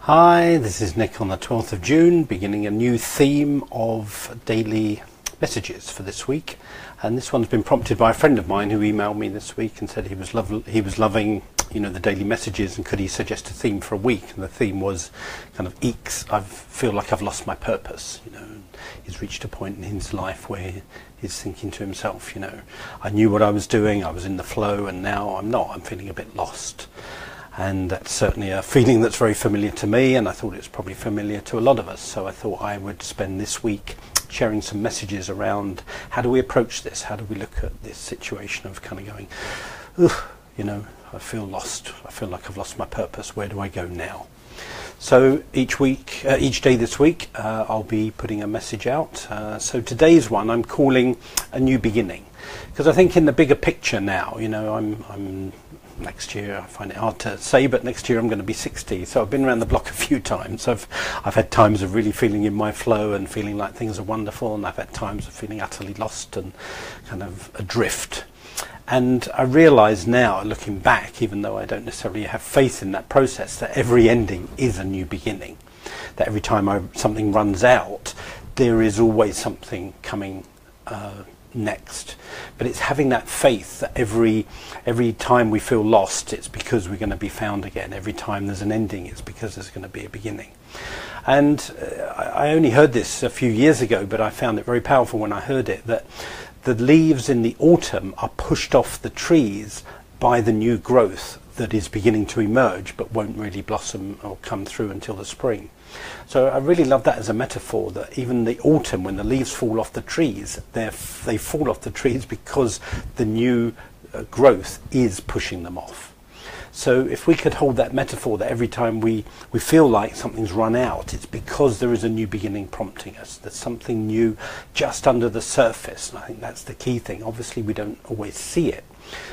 Hi, this is Nick on the 12th of June, beginning a new theme of daily messages for this week. And this one's been prompted by a friend of mine who emailed me this week and said he was loving, the daily messages, and could he suggest a theme for a week? And the theme was kind of eeks, I feel like I've lost my purpose. He's reached a point in his life where he's thinking to himself, I knew what I was doing, I was in the flow, and now I'm not, I'm feeling a bit lost. And that's certainly a feeling that's very familiar to me, and I thought it's probably familiar to a lot of us. So I thought I would spend this week sharing some messages around how do we approach this? How do we look at this situation of kind of going, I feel lost. I feel like I've lost my purpose. Where do I go now? So each day this week, I'll be putting a message out. So today's one I'm calling A New Beginning, because I think in the bigger picture now, I'm next year, I find it hard to say, but next year I'm going to be 60. So I've been around the block a few times. I've had times of really feeling in my flow and feeling like things are wonderful, and I've had times of feeling utterly lost and kind of adrift. And I realise now, looking back, even though I don't necessarily have faith in that process, that every ending is a new beginning. That every time something runs out, there is always something coming next. But it's having that faith that every time we feel lost, it's because we're going to be found again. Every time there's an ending, it's because there's going to be a beginning. And I only heard this a few years ago, but I found it very powerful when I heard it, that the leaves in the autumn are pushed off the trees by the new growth that is beginning to emerge but won't really blossom or come through until the spring. So I really love that as a metaphor, that even the autumn, when the leaves fall off the trees, they fall off the trees because the new growth is pushing them off. So if we could hold that metaphor, that every time we feel like something's run out, it's because there is a new beginning prompting us. There's something new just under the surface, and I think that's the key thing. Obviously we don't always see it.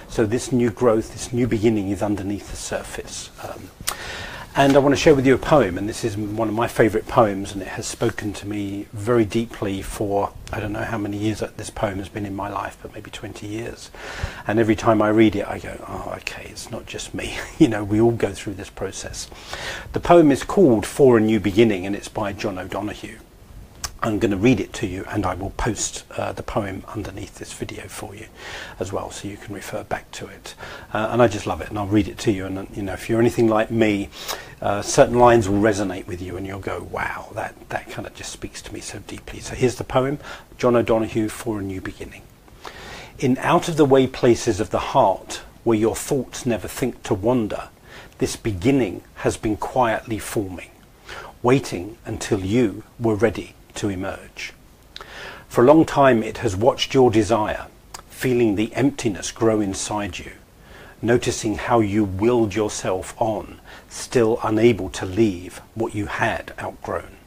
So this new growth, this new beginning is underneath the surface. And I want to share with you a poem, and this is one of my favourite poems, and it has spoken to me very deeply for, I don't know how many years that this poem has been in my life, but maybe 20 years. And every time I read it, I go, oh, okay, it's not just me. We all go through this process. The poem is called For a New Beginning, and it's by John O'Donohue. I'm going to read it to you, and I will post the poem underneath this video for you as well, so you can refer back to it. And I just love it, and I'll read it to you. And if you're anything like me, certain lines will resonate with you, and you'll go, wow, that kind of just speaks to me so deeply. So here's the poem, John O'Donohue, For a New Beginning. In out-of-the-way places of the heart, where your thoughts never think to wander, this beginning has been quietly forming, waiting until you were ready to emerge. For a long time it has watched your desire, feeling the emptiness grow inside you, noticing how you willed yourself on, still unable to leave what you had outgrown.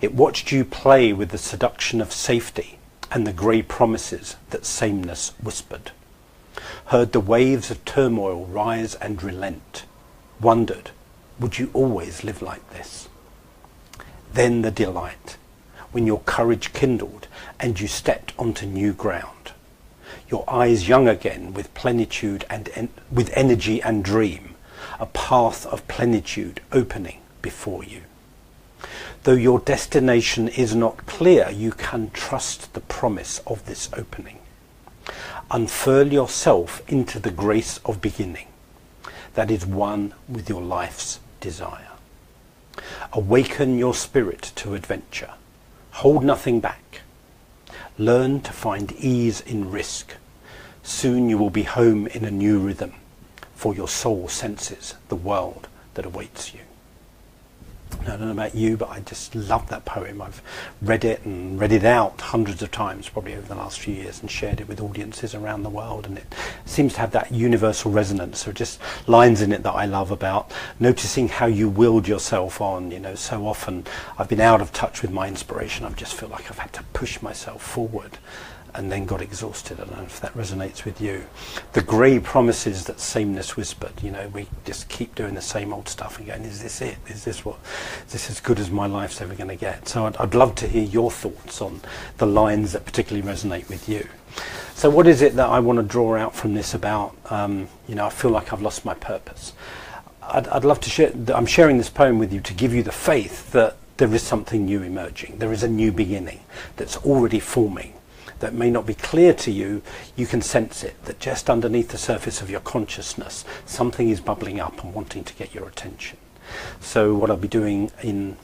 It watched you play with the seduction of safety and the grey promises that sameness whispered, heard the waves of turmoil rise and relent, wondered, would you always live like this? Then the delight, when your courage kindled and you stepped onto new ground, your eyes young again with plenitude and with energy and dream, a path of plenitude opening before you. Though your destination is not clear, you can trust the promise of this opening. Unfurl yourself into the grace of beginning that is one with your life's desire. Awaken your spirit to adventure. Hold nothing back. Learn to find ease in risk. Soon you will be home in a new rhythm, for your soul senses the world that awaits you. I don't know about you, but I just love that poem. I've read it and read it out hundreds of times, probably over the last few years, and shared it with audiences around the world, and it seems to have that universal resonance. So just lines in it that I love about noticing how you willed yourself on. So often I've been out of touch with my inspiration. I just feel like I've had to push myself forward and then got exhausted. I don't know if that resonates with you. The grey promises that sameness whispered. We just keep doing the same old stuff and going, is this it? Is this as good as my life's ever going to get? So I'd love to hear your thoughts on the lines that particularly resonate with you. So what is it that I want to draw out from this about, I feel like I've lost my purpose? I'd love to share. I'm sharing this poem with you to give you the faith that there is something new emerging. There is a new beginning that's already forming. That may not be clear to you, you can sense it, that just underneath the surface of your consciousness, something is bubbling up and wanting to get your attention. So what I'll be doing in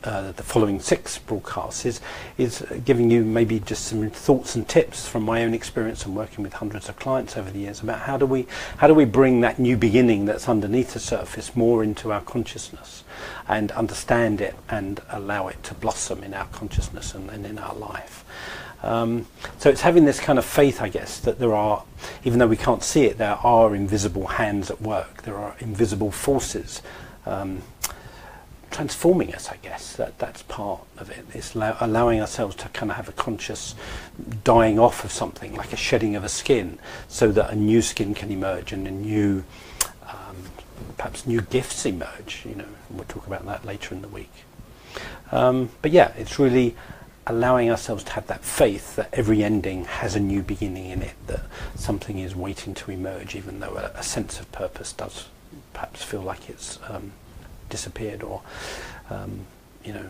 the following 6 broadcasts is giving you maybe just some thoughts and tips from my own experience and working with hundreds of clients over the years about how do we bring that new beginning that's underneath the surface more into our consciousness and understand it and allow it to blossom in our consciousness and in our life. So it's having this kind of faith, I guess, that there are, even though we can't see it, there are invisible hands at work. There are invisible forces transforming us, I guess. That's part of it. It's allowing ourselves to kind of have a conscious dying off of something, like a shedding of a skin, so that a new skin can emerge and a new, perhaps new gifts emerge. You know, we'll talk about that later in the week. But yeah, it's really allowing ourselves to have that faith that every ending has a new beginning in it, that something is waiting to emerge, even though a sense of purpose does perhaps feel like it's disappeared, or you know,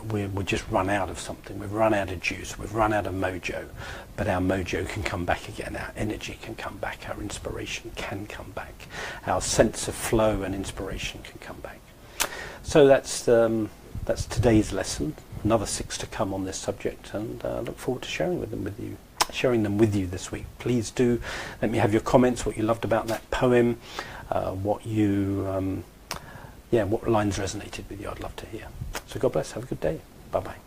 we're just run out of something. We've run out of juice, we've run out of mojo, but our mojo can come back again, our energy can come back, our inspiration can come back, our sense of flow and inspiration can come back. So that's today's lesson. Another 6 to come on this subject, and I look forward to sharing them with you this week. Please do let me have your comments, what you loved about that poem, what lines resonated with you. I'd love to hear. So God bless, have a good day. Bye bye.